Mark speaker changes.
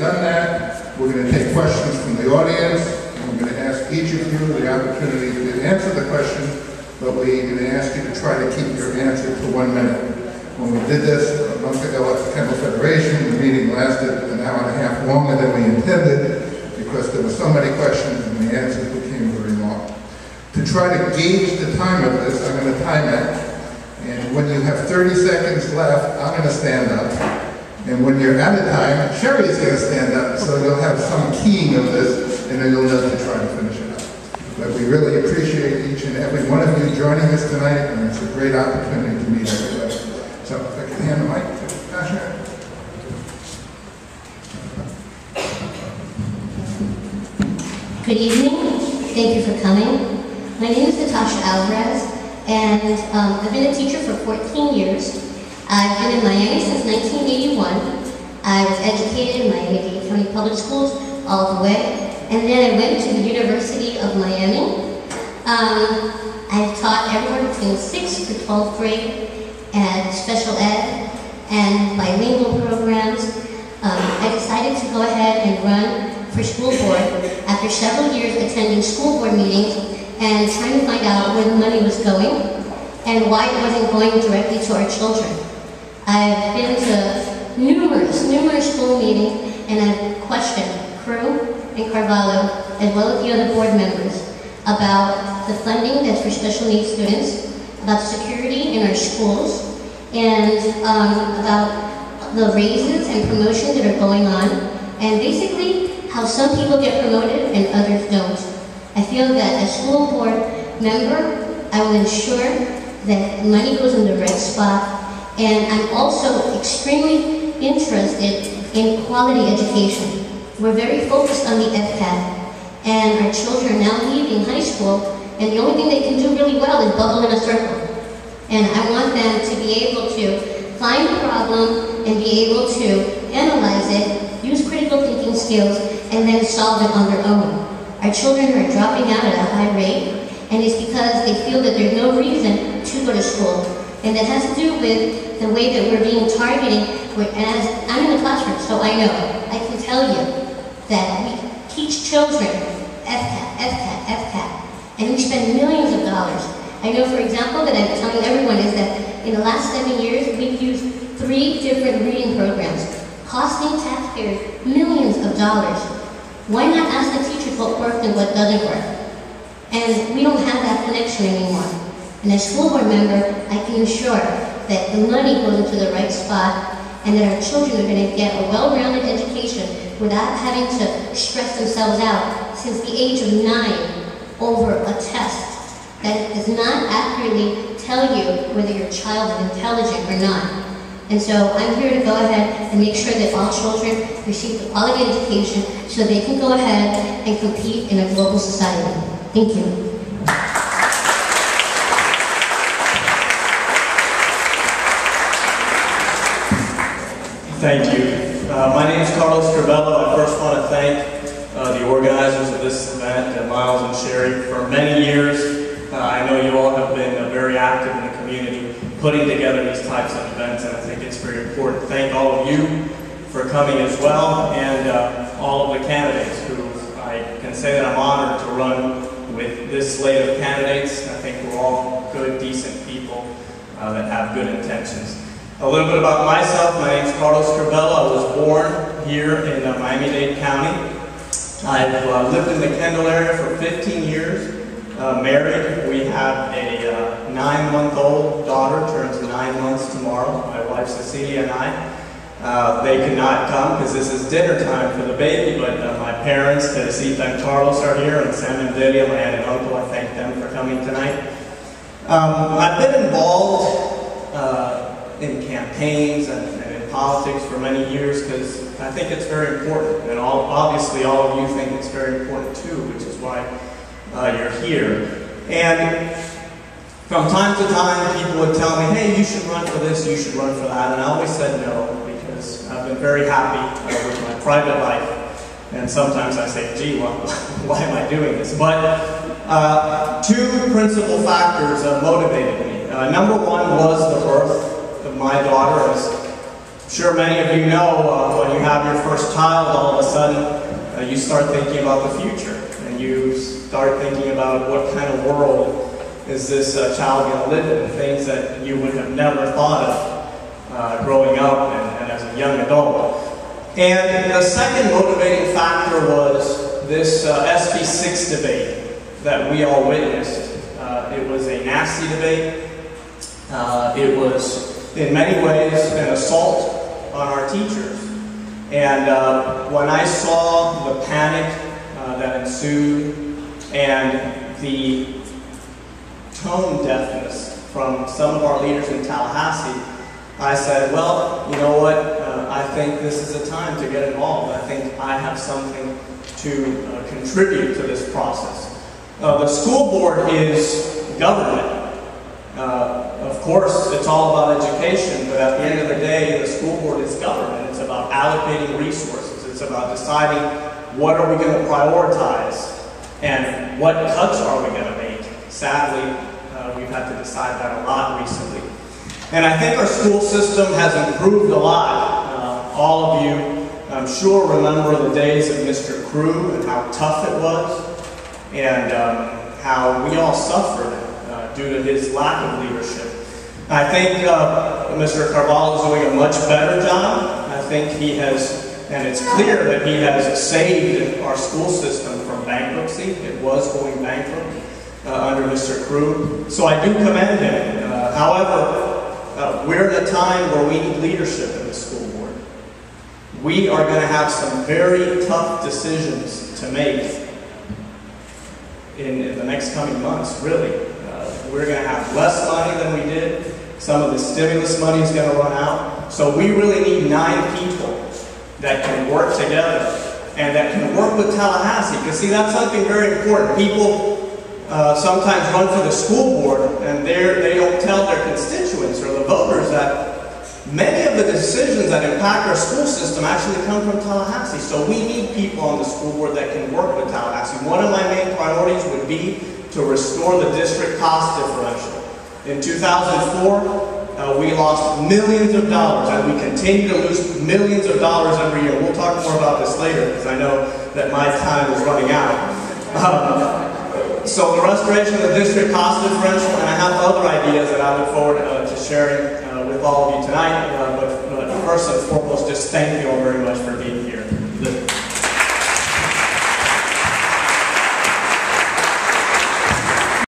Speaker 1: done that, we're going to take questions from the audience, and we're going to ask each of you the opportunity to answer the question, but we're going to ask you to try to keep your answer to 1 minute. When we did this a month ago at the Kendall Federation, the meeting lasted an hour and a half longer than we intended because there were so many questions and the answers became very long. To try to gauge the time of this, I'm going to time it. And when you have 30 seconds left, I'm going to stand up. And when you're out of time, Sherry's going to stand up, so you'll have some keying of this, and then you'll know to try to finish it up. But we really appreciate each and every one of you joining us tonight, and it's a great opportunity to meet everybody. So if I can hand the mic to Tasha.
Speaker 2: Good evening. Thank you for coming. My name is Natasha Alvarez, and I've been a teacher for 14 years. I've been in Miami since 1981. I was educated in Miami-Dade County Public Schools all the way, and then I went to the University of Miami. I've taught everywhere between 6th to 12th grade and special ed and bilingual programs. I decided to go ahead and run for school board after several years attending school board meetings and trying to find out where the money was going and why it wasn't going directly to our children. I've been to numerous school meetings, and I've questioned Crew and Carvalho, as well as the other board members, about the funding that's for special needs students, about security in our schools, and about the raises and promotions that are going on, and basically how some people get promoted and others don't. I feel that as school board member, I will ensure that money goes in the right spot, and I'm also extremely interested in quality education. We're very focused on the FCAT, and our children are now leaving high school, and the only thing they can do really well is bubble in a circle. And I want them to be able to find a problem and be able to analyze it, use critical thinking skills, and then solve it on their own. Our children are dropping out at a high rate, and it's because they feel that there's no reason to go to school. And that has to do with the way that we're being targeted. As I'm in the classroom, so I know, I can tell you that we teach children FCAT, and we spend millions of dollars. I know, for example, that I'm telling everyone is that in the last 7 years, we've used 3 different reading programs, costing taxpayers millions of dollars. Why not ask the teachers what worked and what doesn't work? And we don't have that connection anymore. And as school board member, I can ensure that the money goes into the right spot and that our children are going to get a well-rounded education without having to stress themselves out since the age of 9 over a test that does not accurately tell you whether your child is intelligent or not. And so I'm here to go ahead and make sure that all children receive the quality education so they can go ahead and compete in a global society. Thank you.
Speaker 3: Thank you. My name is Carlos Carvalho. I first want to thank the organizers of this event, Miles and Sherry, for many years. I know you all have been very active in the community putting together these types of events, and I think it's very important. Thank all of you for coming as well, and all of the candidates who I can say that I'm honored to run with this slate of candidates. I think we're all good, decent people that have good intentions. A little bit about myself. My name is Carlos Carvalho. I was born here in Miami-Dade County. I've lived in the Kendall area for 15 years. Married. We have a 9-month-old daughter, turns 9 months tomorrow. My wife Cecilia and I. They could not come because this is dinner time for the baby, but my parents, Teresita and Carlos, are here, and Sam and Delia, my aunt and uncle. I thank them for coming tonight. I've been involved in campaigns and in politics for many years because I think it's very important, and obviously all of you think it's very important too, which is why you're here. And from time to time, people would tell me, hey, you should run for this, you should run for that, and I always said no, because I've been very happy with my private life, and sometimes I say, gee, well, why am I doing this? But 2 principal factors motivated me. Number 1 was the birth of my daughter. As sure many of you know, when you have your first child, all of a sudden you start thinking about the future, and you start thinking about what kind of world is this child going to live in, things that you would have never thought of growing up and as a young adult. And the second motivating factor was this SB6 debate that we all witnessed. It was a nasty debate. It was, in many ways, an assault on our teachers. And when I saw the panic that ensued and the tone deafness from some of our leaders in Tallahassee, I said, well, you know what, I think this is a time to get involved. I think I have something to contribute to this process. The school board is government. Of course, it's all about education, but at the end of the day, the school board is government. It's about allocating resources. It's about deciding what are we going to prioritize and what cuts are we going to make. Sadly, we've had to decide that a lot recently. And I think our school system has improved a lot. All of you, I'm sure, remember the days of Mr. Crew and how tough it was, and how we all suffered due to his lack of leadership. I think Mr. Carvalho is doing a much better job. I think he has, and it's clear that he has saved our school system from bankruptcy. It was going bankrupt under Mr. Crew. So I do commend him. However, we're in a time where we need leadership in the school board. We are going to have some very tough decisions to make in the next coming months, really. We're going to have less money than we did. Some of the stimulus money is going to run out. So we really need 9 people that can work together and that can work with Tallahassee. Because see, that's something very important. People sometimes run for the school board and they don't tell their constituents or the voters that many of the decisions that impact our school system actually come from Tallahassee. So we need people on the school board that can work with Tallahassee. One of my main priorities would be to restore the district cost differential. In 2004, we lost millions of dollars, and we continue to lose millions of dollars every year. We'll talk more about this later, because I know that my time is running out. So the restoration of the district cost differential, and I have other ideas that I look forward to sharing with all of you tonight. But first and foremost, just thank you all very much for being here.